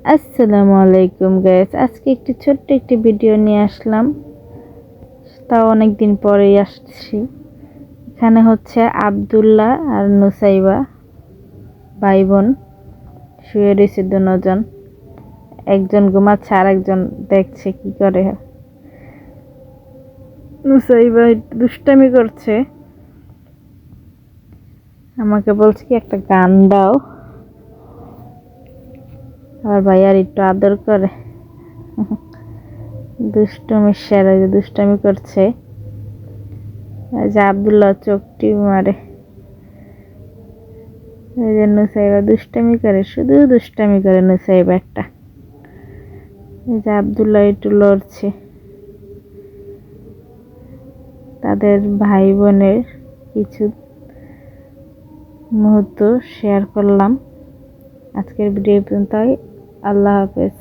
আসসালামু আলাইকুম গাইস, আজকে ছোট্ট একটি ভিডিও নিয়ে আসলাম। তাও অনেক দিন পরেই আসছি। এখানে হচ্ছে আব্দুল্লাহ আর নুসাইবা ভাই বোন শুয়ে রয়েছে দুজন। একজন ঘুমাচ্ছে আর একজন দেখছে কি করে। নুসাইবা দুষ্টামি করছে, আমাকে বলছে কি একটা গান দাও। আর ভাই আর একটু আদর করে। দুষ্টুমি সেরা, দুষ্টামি করছে। যে আব্দুল্লাহ চোখটি মারে। এই যে নুসাইবা দুষ্টামি করে, শুধু দুষ্টামি করে নুসাইবা একটা। এই যে আব্দুল্লাহ একটু লড়ছে। তাদের ভাই বোনের কিছু মুহূর্ত শেয়ার করলাম। আজকের ভিডিও পর্যন্তই। আল্লাহ হাফেজ।